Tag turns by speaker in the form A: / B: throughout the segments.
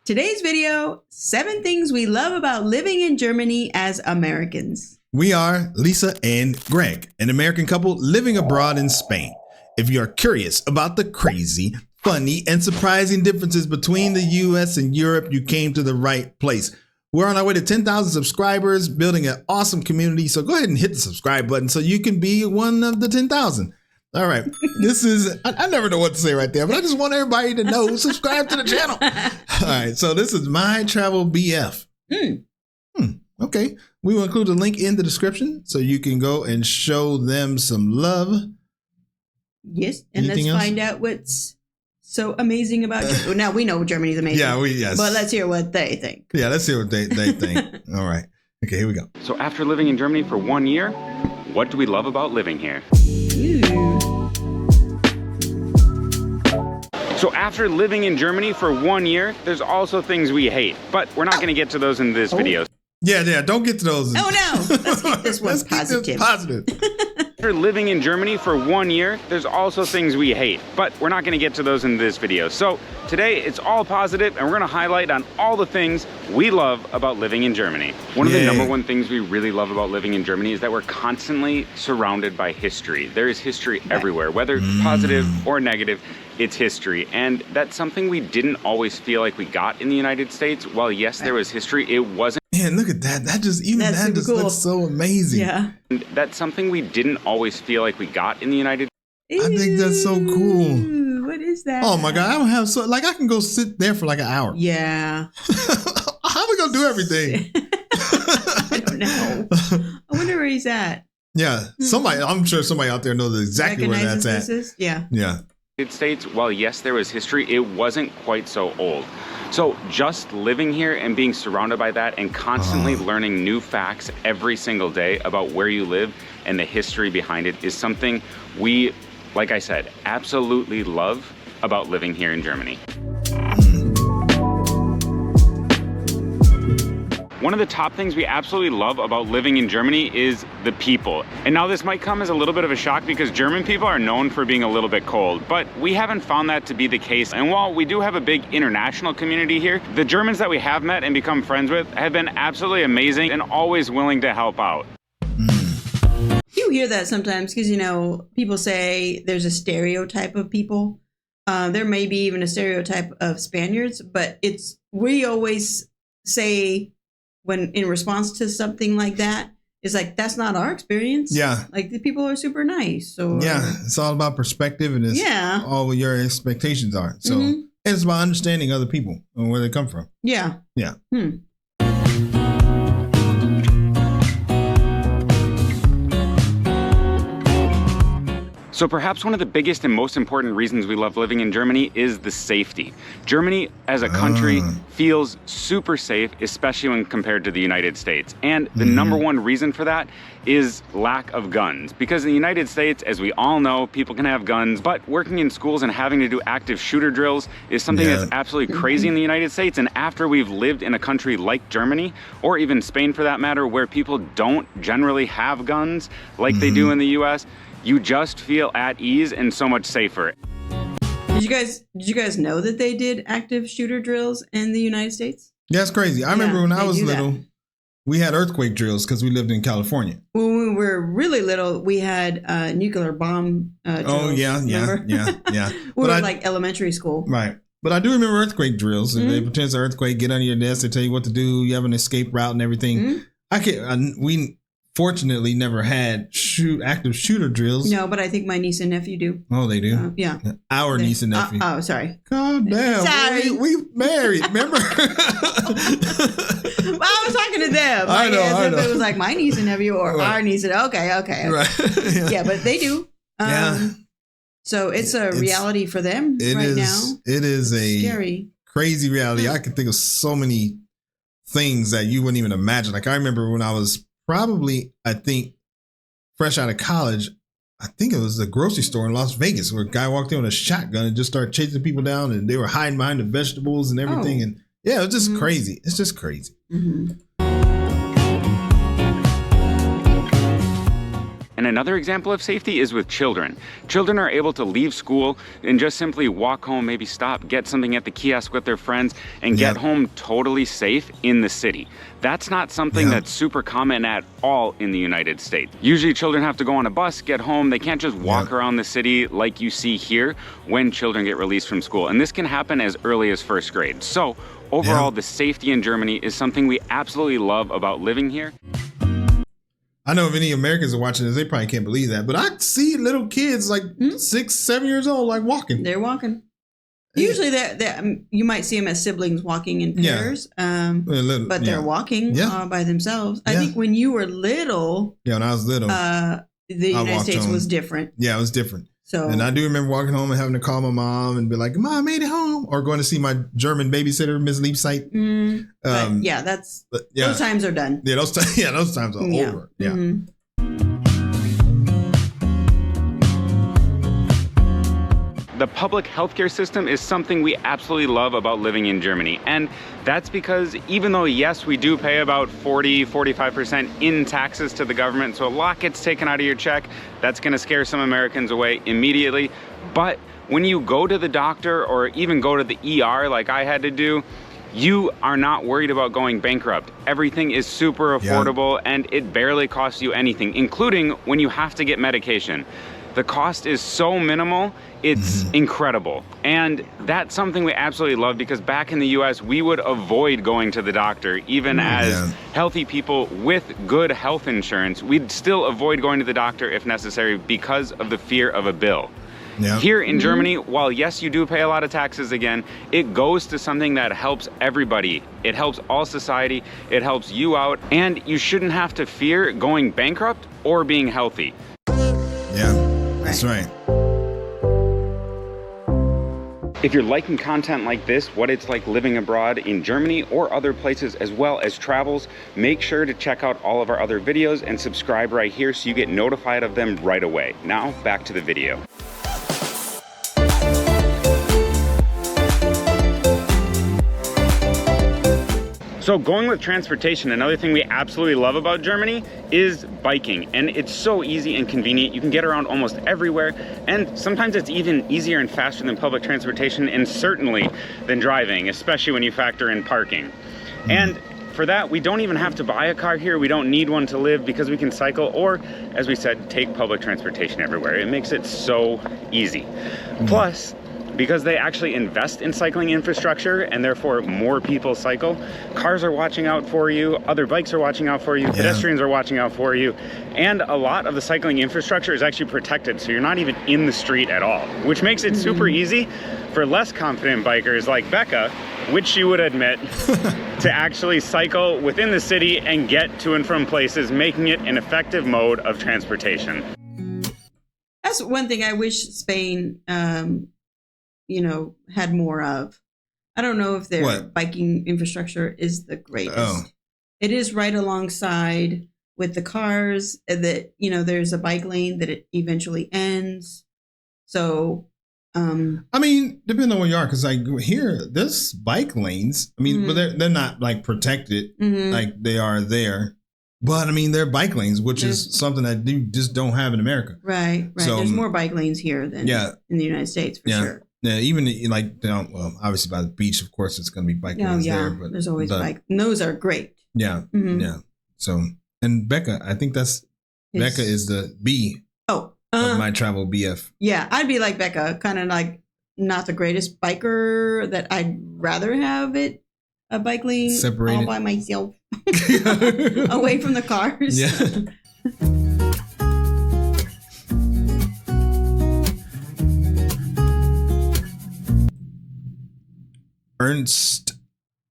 A: Today's video, 7 things we love about living in Germany as Americans.
B: We are Lisa and Greg, an American couple living abroad in Spain. If you are curious about the crazy, funny, and surprising differences between the US and Europe, you came to the right place. We're on our way to 10,000 subscribers, building an awesome community. So go ahead and hit the subscribe button so you can be one of the 10,000. All right. This is, I never know what to say right there, but I just want everybody to know, subscribe to the channel. All right. So this is My Travel BF. Okay. We will include a link in the description so you can go and show them some love.
A: Yes. And let's find out what's so amazing about Germany. Well, now we know Germany's amazing.
B: Yes.
A: But let's hear what they think.
B: Yeah, let's hear what they think. All right. Okay, here we go.
C: So after living in Germany for 1 year, what do we love about living here?
A: Ooh.
C: So after living in Germany for 1 year, there's also things we hate, but we're not going to get to those in this video.
B: Yeah, don't get to those.
A: Oh no, let's keep this one positive.
C: After living in Germany for 1 year, there's also things we hate, but we're not going to get to those in this video. So today it's all positive, and we're going to highlight on all the things we love about living in Germany. One of the number one things we really love about living in Germany is that we're constantly surrounded by history. There is history everywhere, whether positive or negative. It's history, and that's something we didn't always feel like we got in the United States. While yes, there was history, it wasn't.
B: Man, look at that. That just
A: cool.
B: looks so amazing.
A: Yeah.
C: And that's something we didn't always feel like we got in the United
B: States. I think that's so cool.
A: What is that?
B: Oh my God, I don't have I can go sit there for like an hour.
A: Yeah.
B: How are we gonna do everything?
A: I don't know. I wonder where he's at.
B: Yeah, I'm sure somebody out there knows exactly where that's at.
A: Yeah.
C: United States. While yes, there was history, it wasn't quite so old. So just living here and being surrounded by that and constantly learning new facts every single day about where you live and the history behind it is something we, like I said, absolutely love about living here in Germany. One of the top things we absolutely love about living in Germany is the people. And now this might come as a little bit of a shock because German people are known for being a little bit cold, but we haven't found that to be the case. And while we do have a big international community here, the Germans that we have met and become friends with have been absolutely amazing and always willing to help out.
A: You hear that sometimes because, people say there's a stereotype of people. There may be even a stereotype of Spaniards, but we always say, when in response to something like that, it's like, that's not our experience.
B: Yeah.
A: Like, the people are super nice. So
B: it's all about perspective and it's all what your expectations are. So and it's about understanding other people and where they come from.
A: Yeah.
B: Yeah.
C: So perhaps one of the biggest and most important reasons we love living in Germany is the safety. Germany as a country feels super safe, especially when compared to the United States. And the number one reason for that is lack of guns. Because in the United States, as we all know, people can have guns, but working in schools and having to do active shooter drills is something that's absolutely crazy in the United States. And after we've lived in a country like Germany, or even Spain for that matter, where people don't generally have guns like they do in the US, you just feel at ease and so much safer.
A: Did you guys know that they did active shooter drills in the United States?
B: Yeah, it's crazy. I remember when I was little, we had earthquake drills because we lived in California.
A: When we were really little, we had nuclear bomb drills.
B: Oh, yeah.
A: We were like elementary school.
B: Right. But I do remember earthquake drills. If they pretend it's an earthquake, get under your desk, they tell you what to do. You have an escape route and everything. We fortunately never had active shooter drills.
A: No, but I think my niece and nephew do.
B: Oh, they do?
A: Yeah.
B: Our niece and nephew.
A: Oh, sorry.
B: God damn.
A: Sorry.
B: We married, remember?
A: Well, I was talking to them.
B: I know.
A: If it was like my niece and nephew or our niece and okay.
B: Right.
A: Yeah, but they do. So it's a reality for them now.
B: It is a
A: scary,
B: crazy reality. I can think of so many things that you wouldn't even imagine. Like I remember when I was probably, I think, fresh out of college, I think it was the grocery store in Las Vegas where a guy walked in with a shotgun and just started chasing people down and they were hiding behind the vegetables and everything. And yeah, it was just crazy. It's just crazy.
C: And another example of safety is with children. Children are able to leave school and just simply walk home, maybe stop, get something at the kiosk with their friends, and get home totally safe in the city. That's not something that's super common at all in the United States. Usually children have to go on a bus, get home. They can't just walk around the city like you see here when children get released from school. And this can happen as early as first grade. So overall, the safety in Germany is something we absolutely love about living here.
B: I know if any Americans are watching this, they probably can't believe that. But I see little kids like 6, 7 years old, like walking.
A: They're walking. Usually, you might see them as siblings walking in pairs, but they're walking by themselves. I think when you were little,
B: when I was little,
A: the United States was different. Yeah,
B: it was different.
A: So,
B: and I do remember walking home and having to call my mom and be like, "Mom, I made it home," or going to see my German babysitter, Miss Leapsight.
A: Those times are done.
B: Yeah, those times are over. Yeah. Mm-hmm.
C: The public healthcare system is something we absolutely love about living in Germany. And that's because even though, yes, we do pay about 40-45% in taxes to the government, so a lot gets taken out of your check, that's gonna scare some Americans away immediately. But when you go to the doctor or even go to the ER like I had to do, you are not worried about going bankrupt. Everything is super affordable and it barely costs you anything, including when you have to get medication. The cost is so minimal, it's incredible. And that's something we absolutely love because back in the US, we would avoid going to the doctor. Even as healthy people with good health insurance, we'd still avoid going to the doctor if necessary because of the fear of a bill. Yeah. Here in Germany, while yes, you do pay a lot of taxes again, it goes to something that helps everybody. It helps all society, it helps you out, and you shouldn't have to fear going bankrupt or being healthy.
B: Yeah. That's right.
C: If you're liking content like this, what it's like living abroad in Germany or other places as well as travels, make sure to check out all of our other videos and subscribe right here so you get notified of them right away. Now, back to the video. So going with transportation, another thing we absolutely love about Germany is biking. And it's so easy and convenient. You can get around almost everywhere. And sometimes it's even easier and faster than public transportation and certainly than driving, especially when you factor in parking. And for that, we don't even have to buy a car here. We don't need one to live because we can cycle or, as we said, take public transportation everywhere. It makes it so easy. Plus, because they actually invest in cycling infrastructure and therefore more people cycle, cars are watching out for you, other bikes are watching out for you, pedestrians are watching out for you, and a lot of the cycling infrastructure is actually protected, so you're not even in the street at all, which makes it super easy for less confident bikers like Becca, which she would admit, to actually cycle within the city and get to and from places, making it an effective mode of transportation.
A: That's one thing I wish Spain had more of. I don't know if their biking infrastructure is the greatest. It is right alongside with the cars that, there's a bike lane that it eventually ends. So,
B: I mean, depending on where you are, because like here, there's bike lanes. I mean, but they're not like protected like they are there. But I mean, they're bike lanes, which is something that you just don't have in America.
A: Right. So, there's more bike lanes here than in the United States for sure.
B: Yeah, even like obviously by the beach, of course, it's going to be bike lanes there. But
A: there's always bike. And those are great.
B: Yeah, yeah. So, and Becca, I think Becca is the B of my travel BF.
A: Yeah, I'd be like Becca, kind of like not the greatest biker. That I'd rather have it a bike lane separated all by myself, away from the cars.
B: Yeah. Ernst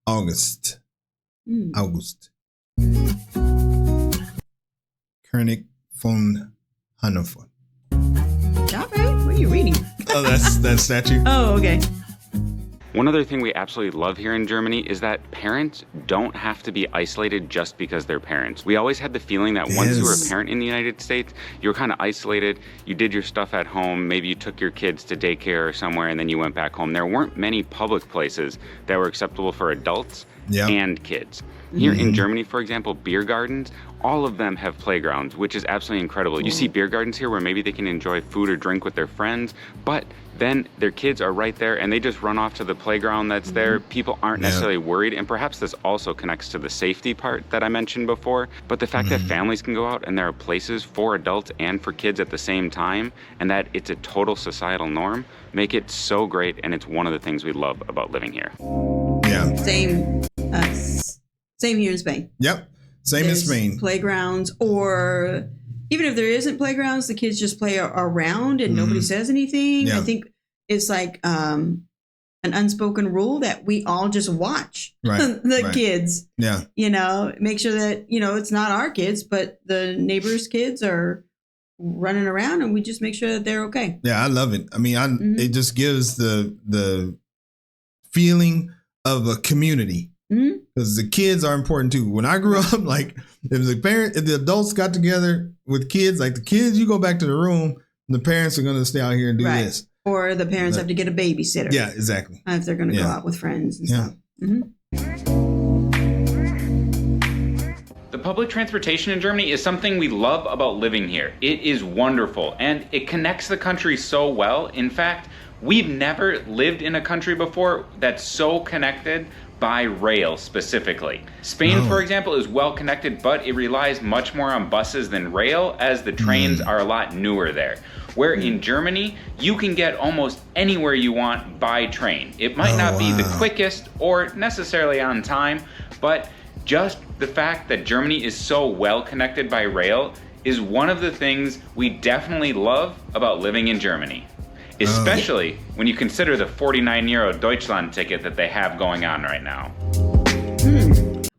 B: August. König von Hannover.
A: Stop it. What are you reading?
B: Oh, that's that statue.
A: Oh, okay.
C: One other thing we absolutely love here in Germany is that parents don't have to be isolated just because they're parents. We always had the feeling that once you were a parent in the United States, you were kind of isolated. You did your stuff at home. Maybe you took your kids to daycare or somewhere and then you went back home. There weren't many public places that were acceptable for adults and kids. Here in Germany, for example, beer gardens, all of them have playgrounds, which is absolutely incredible. You see beer gardens here where maybe they can enjoy food or drink with their friends, but then their kids are right there and they just run off to the playground that's there. People aren't necessarily worried, and perhaps this also connects to the safety part that I mentioned before, but the fact that families can go out and there are places for adults and for kids at the same time, and that it's a total societal norm, make it so great, and it's one of the things we love about living here.
B: Yeah.
A: Same here in Spain.
B: Yep. Same in Spain.
A: Playgrounds, or even if there isn't playgrounds, the kids just play around and nobody says anything.
B: Yeah.
A: I think it's like an unspoken rule that we all just watch the kids.
B: Yeah.
A: You know, make sure that, you know, it's not our kids, but the neighbors' kids are running around, and we just make sure that they're okay.
B: Yeah, I love it. I mean, it just gives the feeling of a community. Because the kids are important too. When I grew up, like if the adults got together with kids, like the kids, you go back to the room, and the parents are going to stay out here and do this.
A: Or the parents have to get a babysitter.
B: Yeah, exactly.
A: If they're going to go out with friends and stuff.
C: The public transportation in Germany is something we love about living here. It is wonderful, and it connects the country so well. In fact, we've never lived in a country before that's so connected by rail specifically. Spain, for example, is well connected, but it relies much more on buses than rail, as the trains are a lot newer there. Where in Germany, you can get almost anywhere you want by train. It might not be the quickest or necessarily on time, but just the fact that Germany is so well connected by rail is one of the things we definitely love about living in Germany. Especially when you consider the 49 euro Deutschland ticket that they have going on right now.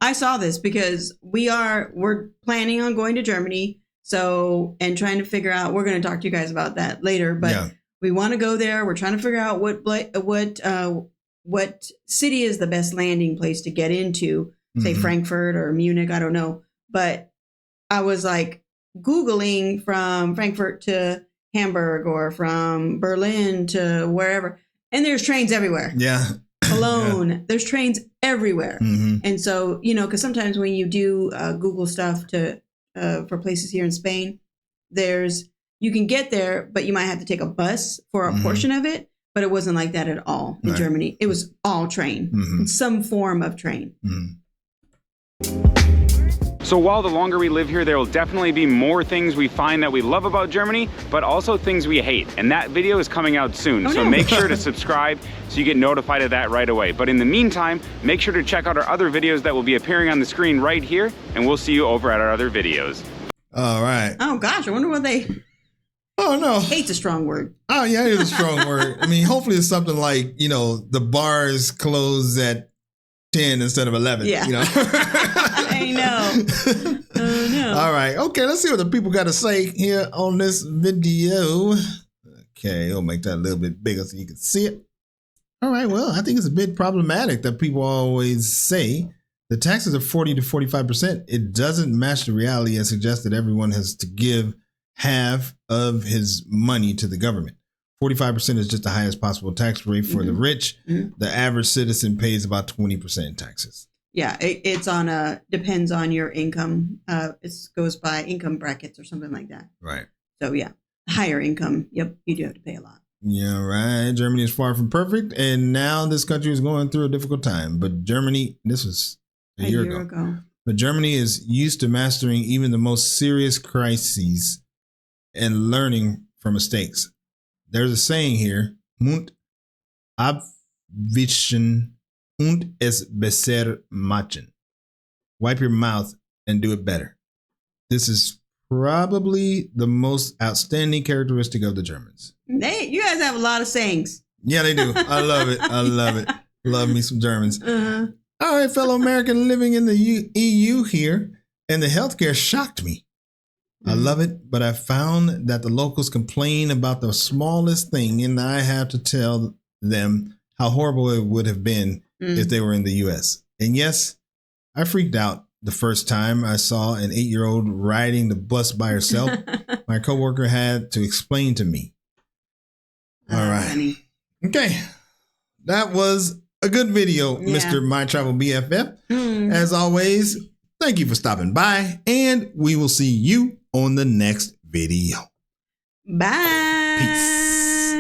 A: I saw this because we're planning on going to Germany, and trying to figure out, we're going to talk to you guys about that later, but we want to go there. We're trying to figure out what city is the best landing place to get into, say Frankfurt or Munich, I don't know. But I was like Googling from Frankfurt to Hamburg or from Berlin to wherever, and there's trains everywhere. Cologne, there's trains everywhere. And so, you know, because sometimes when you do Google stuff for places here in Spain, you can get there, but you might have to take a bus for a portion of it. But it wasn't like that at all in Germany. It was all train, some form of train.
C: So while the longer we live here, there will definitely be more things we find that we love about Germany, but also things we hate. And that video is coming out soon. So make sure to subscribe so you get notified of that right away. But in the meantime, make sure to check out our other videos that will be appearing on the screen right here, and we'll see you over at our other videos.
B: All right.
A: Oh gosh, I wonder what they...
B: Oh no.
A: Hate's a strong word.
B: Oh yeah, it is a strong word. I mean, hopefully it's something like, you know, the bars close at 10 instead of 11.
A: Yeah.
B: You know?
A: I know. Oh no.
B: All right. Okay, let's see what the people got to say here on this video. Okay, we'll make that a little bit bigger so you can see it. All right, well, I think it's a bit problematic that people always say the taxes are 40 to 45%. It doesn't match the reality and suggests that everyone has to give half of his money to the government. 45% is just the highest possible tax rate for the rich. The average citizen pays about 20% in taxes.
A: Yeah, it's depends on your income. It goes by income brackets or something like that.
B: Right.
A: So yeah, higher income, yep, you do have to pay a lot.
B: Yeah, right. Germany is far from perfect, and now this country is going through a difficult time. But Germany, this was a year ago. But Germany is used to mastering even the most serious crises and learning from mistakes. There's a saying here, Mund abwischen und es besser machen. Wipe your mouth and do it better. This is probably the most outstanding characteristic of the Germans.
A: You guys have a lot of sayings.
B: Yeah, they do. I love it. I love it. Love me some Germans. All right, fellow American living in the EU here, and the healthcare shocked me. I love it, but I found that the locals complain about the smallest thing, and I have to tell them how horrible it would have been if they were in the U.S. And yes, I freaked out the first time I saw an 8-year-old riding the bus by herself. My coworker had to explain to me. All right.
A: Funny.
B: Okay. That was a good video, Mr. My Travel BFF. As always, thank you for stopping by, and we will see you on the next video.
A: Bye.
B: Peace.